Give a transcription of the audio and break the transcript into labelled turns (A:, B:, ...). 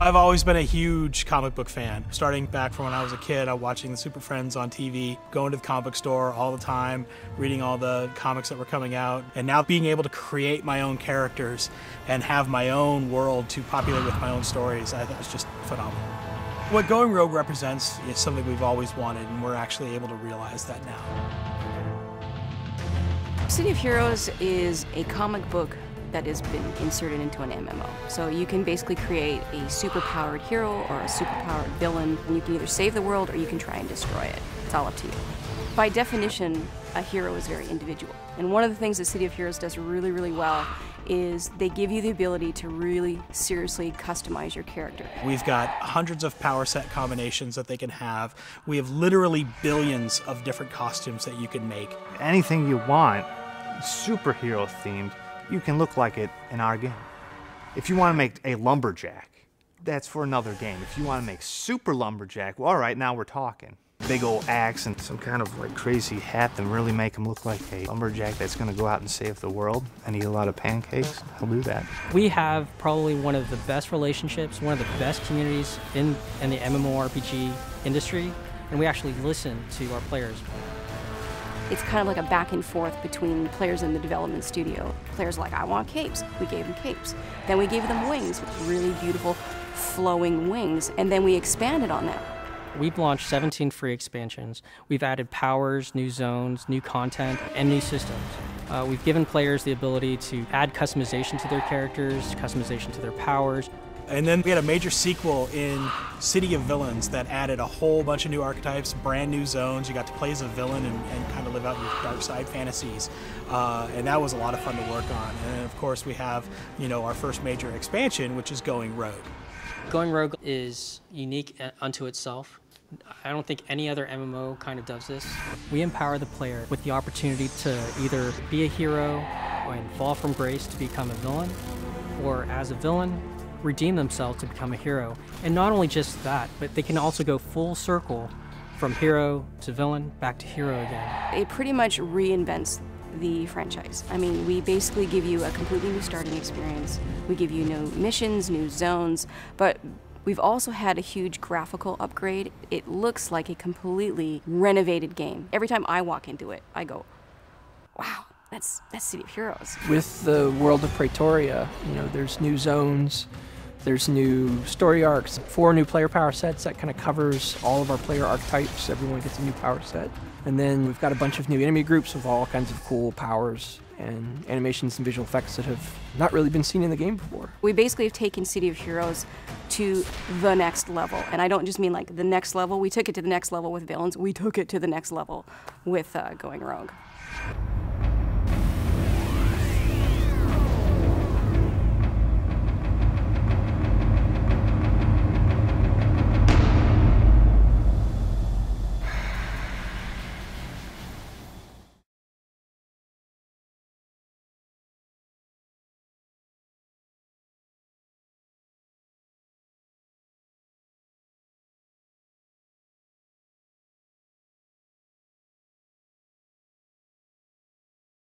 A: I've always been a huge comic book fan. Starting back from when I was a kid, I was watching the Super Friends on TV, going to the comic book store all the time, reading all the comics that were coming out, and now being able to create my own characters and have my own world to populate with my own stories, I thought was just phenomenal. What Going Rogue represents is something we've always wanted, and we're actually able to realize that now.
B: City of Heroes is a comic book that has been inserted into an MMO. So you can basically create a superpowered hero or a superpowered villain, and you can either save the world or you can try and destroy it. It's all up to you. By definition, a hero is very individual. And one of the things that City of Heroes does really, really well is they give you the ability to really seriously customize your character.
A: We've got hundreds of power set combinations that they can have. We have literally billions of different costumes that you can make.
C: Anything you want, superhero themed, you can look like it in our game. If you want to make a lumberjack, that's for another game. If you want to make super lumberjack, well, all right, now we're talking. Big old axe and some kind of like crazy hat that really make him look like a lumberjack that's going to go out and save the world and eat a lot of pancakes. I'll do that.
D: We have probably one of the best relationships, one of the best communities in the MMORPG industry, and we actually listen to our players.
B: It's kind of like a back and forth between players in the development studio. Players are like, I want capes. We gave them capes. Then we gave them wings, with really beautiful flowing wings, and then we expanded on that.
D: We've launched 17 free expansions. We've added powers, new zones, new content, and new systems. We've given players the ability to add customization to their characters, customization to their powers.
A: And then we had a major sequel in City of Villains that added a whole bunch of new archetypes, brand new zones. You got to play as a villain and kind of live out your dark side fantasies. And that was a lot of fun to work on. And of course we have, our first major expansion, which is Going Rogue.
D: Going Rogue is unique unto itself. I don't think any other MMO kind of does this. We empower the player with the opportunity to either be a hero and fall from grace to become a villain, or as a villain, redeem themselves to become a hero. And not only just that, but they can also go full circle from hero to villain, back to hero again.
B: It pretty much reinvents the franchise. I mean, we basically give you a completely new starting experience. We give you new missions, new zones, but we've also had a huge graphical upgrade. It looks like a completely renovated game. Every time I walk into it, I go, wow, that's City of Heroes.
E: With the world of Praetoria, there's new zones, there's new story arcs, 4 new player power sets that kind of covers all of our player archetypes. Everyone gets a new power set. And then we've got a bunch of new enemy groups with all kinds of cool powers and animations and visual effects that have not really been seen in the game before.
B: We basically have taken City of Heroes to the next level. And I don't just mean like the next level. We took it to the next level with villains. We took it to the next level with Going Rogue.